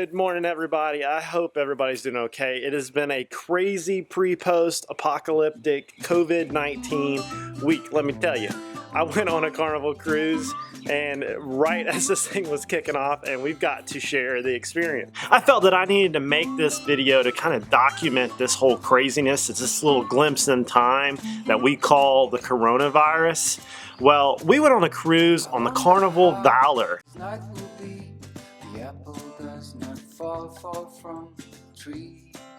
Good morning, everybody. I hope everybody's doing okay. It has been a crazy pre-post apocalyptic COVID-19 week, let me tell you. I went on a Carnival Cruise and right as this thing was kicking off, and we've got to share the experience. I felt that I needed to make this video to kind of document this whole craziness. It's this little glimpse in time that we call the coronavirus. Well, we went on a cruise on the Carnival Valor.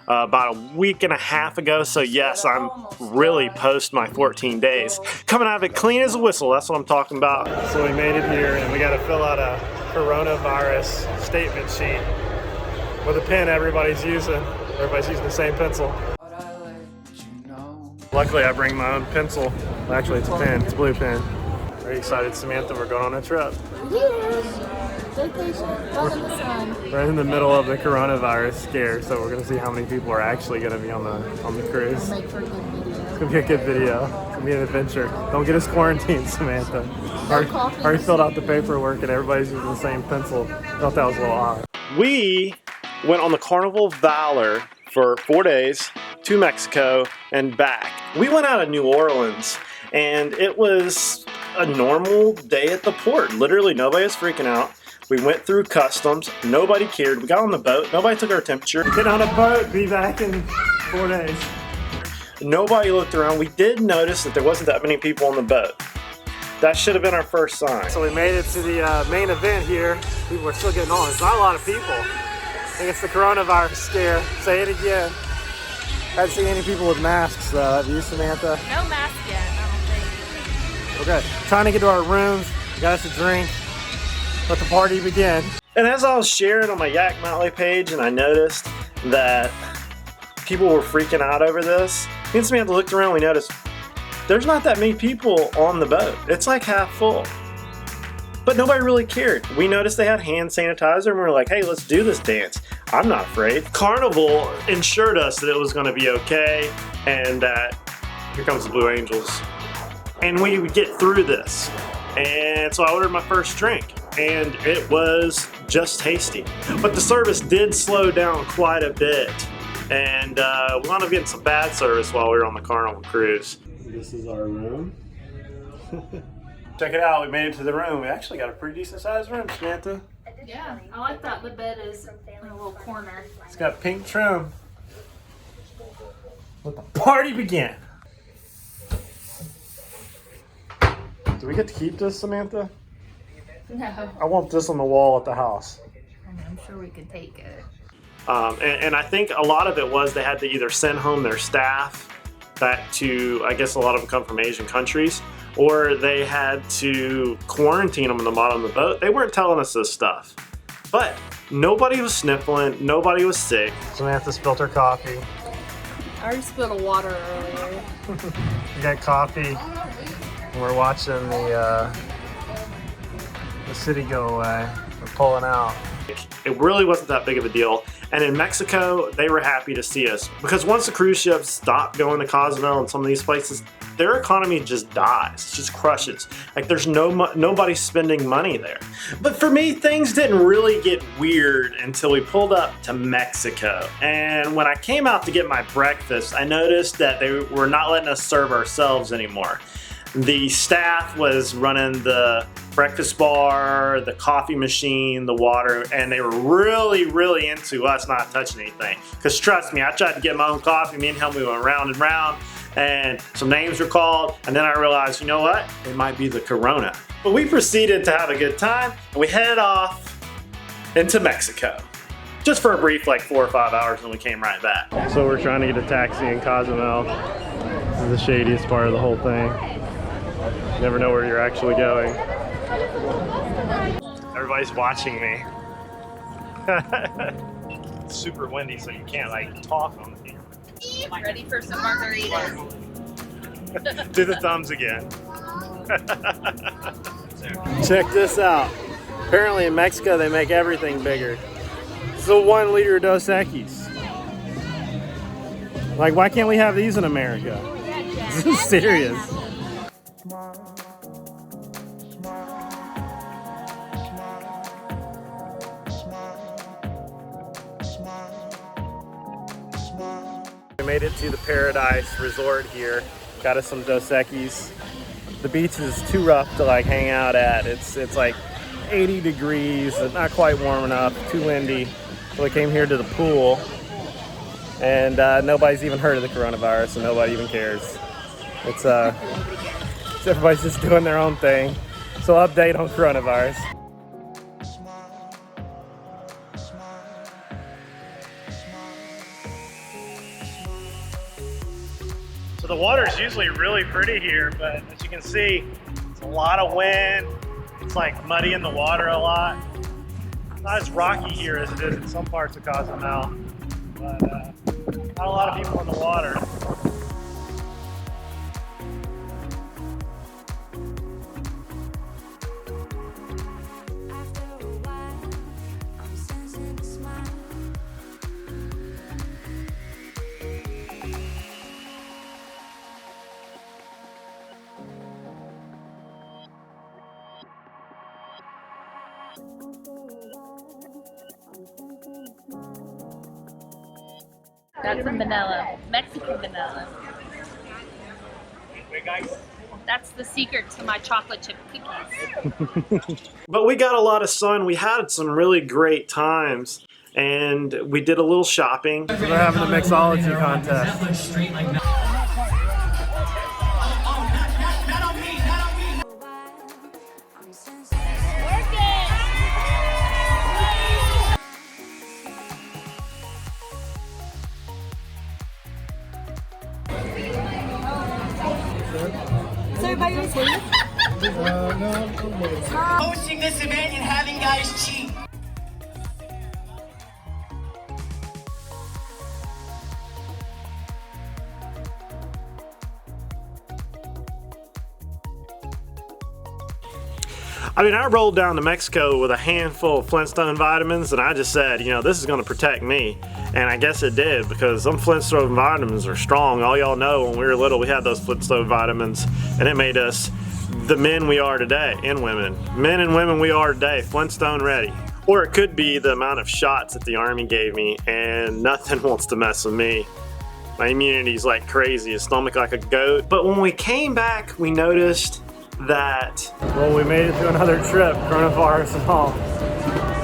About a week and a half ago, so yes, I'm really post my 14 days. Coming out of it clean as a whistle, that's what I'm talking about. So we made it here and we got to fill out a coronavirus statement sheet with a pen everybody's using. Everybody's using the same pencil. Luckily I bring my own pencil. Actually it's a pen, it's a blue pen. Very excited, Samantha, we're going on a trip. Vacation, out in the sun. Right in the middle of the coronavirus scare, so we're gonna see how many people are actually gonna be on the cruise. Make for a good video. It's gonna be a good video. It's gonna be an adventure. Don't get us quarantined, Samantha. Already filled out the paperwork and everybody's using the same pencil. I thought that was a little odd. We went on the Carnival Valor for 4 days to Mexico and back. We went out of New Orleans and it was a normal day at the port. Literally nobody was freaking out. We went through customs, nobody cared. We got on the boat, nobody took our temperature. Get on a boat, be back in 4 days. Nobody looked around. We did notice that there wasn't that many people on the boat. That should have been our first sign. So we made it to the main event here. People are still getting on. There's not a lot of people. I think it's the coronavirus scare. Say it again. I haven't seen any people with masks though. Have you, Samantha? No mask yet, I don't think. Okay, trying to get to our rooms. Got us a drink. Let the party begin. And as I was sharing on my Yak Motley page and I noticed that people were freaking out over this, me and Samantha looked around, we noticed there's not that many people on the boat. It's like half full. But nobody really cared. We noticed they had hand sanitizer and we were like, hey, let's do this dance. I'm not afraid. Carnival ensured us that it was gonna be okay and that here comes the Blue Angels. And we would get through this. And so I ordered my first drink. And it was just tasty. But the service did slow down quite a bit. And we wound up getting some bad service while we were on the Carnival Cruise. This is our room. Check it out, we made it to the room. We actually got a pretty decent sized room, Samantha. Yeah, I like that the bed is in a little corner. It's got pink trim. Let the party begin. Do we get to keep this, Samantha? No. I want this on the wall at the house. I mean, I'm sure we could take it. And I think a lot of it was they had to either send home their staff back to, I guess a lot of them come from Asian countries, or they had to quarantine them in the bottom of the boat. They weren't telling us this stuff. But nobody was sniffling, nobody was sick. Samantha spilled her coffee. I already spilled water earlier. We got coffee. And we're watching the city go away. We're pulling out. It really wasn't that big of a deal. And in Mexico, they were happy to see us because once the cruise ships stopped going to Cozumel and some of these places, their economy just dies, just crushes. Like there's nobody spending money there. But for me, things didn't really get weird until we pulled up to Mexico. And when I came out to get my breakfast, I noticed that they were not letting us serve ourselves anymore. The staff was running the breakfast bar, the coffee machine, the water, and they were really, really into us not touching anything. Because trust me, I tried to get my own coffee. Me and Helmy went round and round, and some names were called, and then I realized, you know what? It might be the Corona. But we proceeded to have a good time, and we headed off into Mexico. Just for a brief, like 4 or 5 hours, and we came right back. So we're trying to get a taxi in Cozumel. This is the shadiest part of the whole thing. You never know where you're actually going. Everybody's watching me. It's super windy, so you can't like talk on the camera. Ready for some margaritas? Do the thumbs again. Check this out. Apparently in Mexico they make everything bigger. This is a 1 liter Dos Equis. Like, why can't we have these in America? This is serious. We made it to the Paradise Resort here. Got us some Dos Equis. The beach is too rough to like hang out at. It's like 80 degrees, not quite warm enough, too windy. So we came here to the pool, and nobody's even heard of the coronavirus, and nobody even cares. It's everybody's just doing their own thing. So update on coronavirus. So the water is usually really pretty here, but as you can see, it's a lot of wind. It's like muddy in the water a lot. Not as rocky here as it is in some parts of Cozumel, but not a lot of people in the water. That's a vanilla, Mexican vanilla. That's the secret to my chocolate chip cookies. But we got a lot of sun. We had some really great times, and we did a little shopping. We're having a mixology contest. Is everybody asleep? Hosting this event and having guys cheat. I mean, I rolled down to Mexico with a handful of Flintstone vitamins, and I just said, you know, this is going to protect me. And I guess it did, because some Flintstone vitamins are strong. All y'all know, when we were little, we had those Flintstone vitamins, and it made us the men we are today, and women. Men and women we are today, Flintstone ready. Or it could be the amount of shots that the Army gave me, and nothing wants to mess with me. My immunity's like crazy, a stomach like a goat. But when we came back, we noticed that, well, we made it through another trip, coronavirus and all.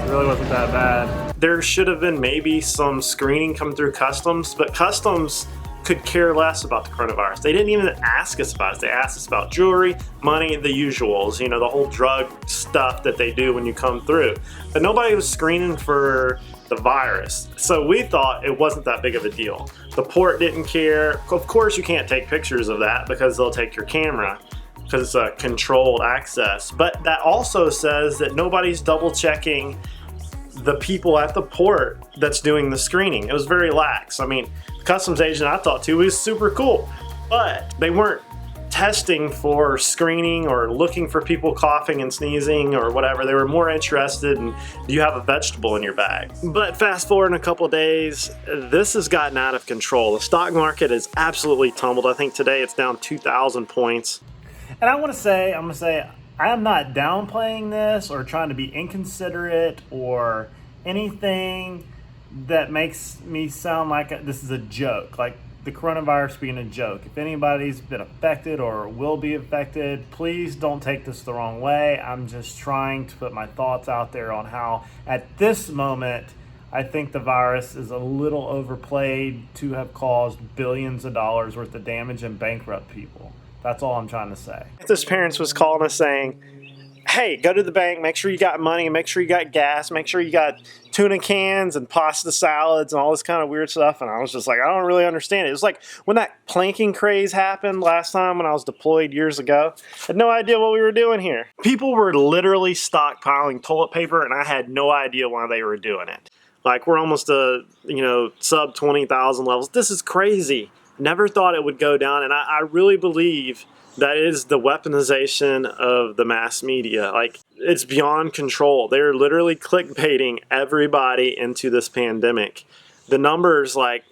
It really wasn't that bad. There should have been maybe some screening come through customs, but customs could care less about the coronavirus. They didn't even ask us about it. They asked us about jewelry, money, the usuals, you know, the whole drug stuff that they do when you come through. But nobody was screening for the virus. So we thought it wasn't that big of a deal. The port didn't care. Of course you can't take pictures of that because they'll take your camera, because it's a controlled access. But that also says that nobody's double checking the people at the port that's doing the screening. It was very lax. I mean, the customs agent I thought too was super cool, but they weren't testing for screening or looking for people coughing and sneezing or whatever. They were more interested in, do you have a vegetable in your bag? But fast forward in a couple of days, this has gotten out of control. The stock market has absolutely tumbled. I think today it's down 2,000 points. And I'm gonna say, I am not downplaying this or trying to be inconsiderate or anything that makes me sound like this is a joke, like the coronavirus being a joke. If anybody's been affected or will be affected, please don't take this the wrong way. I'm just trying to put my thoughts out there on how, at this moment, I think the virus is a little overplayed to have caused billions of dollars worth of damage and bankrupt people. That's all I'm trying to say. This parents was calling us saying, hey, go to the bank, make sure you got money, make sure you got gas, make sure you got tuna cans and pasta salads and all this kind of weird stuff. And I was just like, I don't really understand it. It was like when that planking craze happened last time when I was deployed years ago. I had no idea what we were doing here. People were literally stockpiling toilet paper, and I had no idea why they were doing it. Like, we're almost sub 20,000 levels. This is crazy. Never thought it would go down, and I really believe that is the weaponization of the mass media. Like, it's beyond control. They're literally clickbaiting everybody into this pandemic. The numbers, like,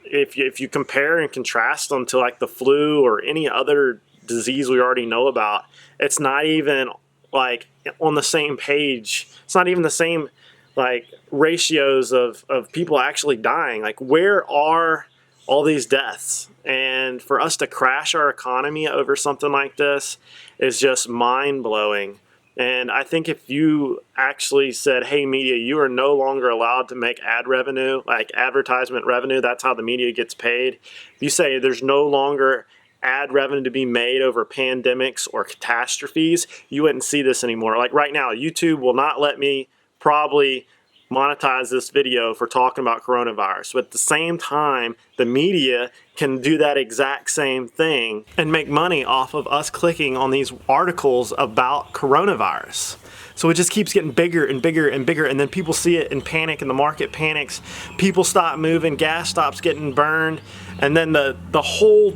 if you compare and contrast them to like the flu or any other disease we already know about, it's not even like on the same page. It's not even the same like ratios of people actually dying. Like, where are all these deaths. And for us to crash our economy over something like this is just mind-blowing. And I think if you actually said, hey, media, you are no longer allowed to make ad revenue, like advertisement revenue, that's how the media gets paid. If you say there's no longer ad revenue to be made over pandemics or catastrophes, you wouldn't see this anymore. Like right now, YouTube will not let me probably monetize this video for talking about coronavirus. But at the same time, the media can do that exact same thing and make money off of us clicking on these articles about coronavirus. So it just keeps getting bigger and bigger and bigger, and then people see it and panic, and the market panics. People stop moving, gas stops getting burned, and then the whole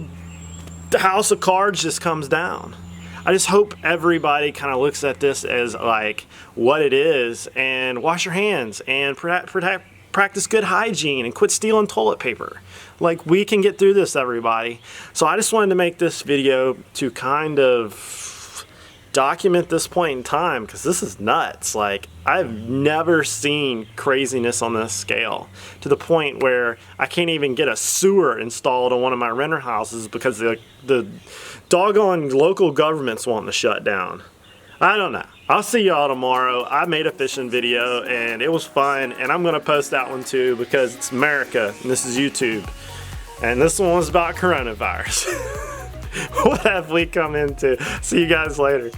house of cards just comes down. I just hope everybody kind of looks at this as like what it is, and wash your hands and practice good hygiene and quit stealing toilet paper. Like, we can get through this, everybody. So I just wanted to make this video to kind of document this point in time, because this is nuts. Like, I've never seen craziness on this scale, to the point where I can't even get a sewer installed on one of my renter houses because the doggone local government's wanting to shut down. I don't know. I'll see y'all tomorrow. I made a fishing video and it was fun, and I'm gonna post that one too because it's America and this is YouTube. And this one was about coronavirus. What have we come into? See you guys later.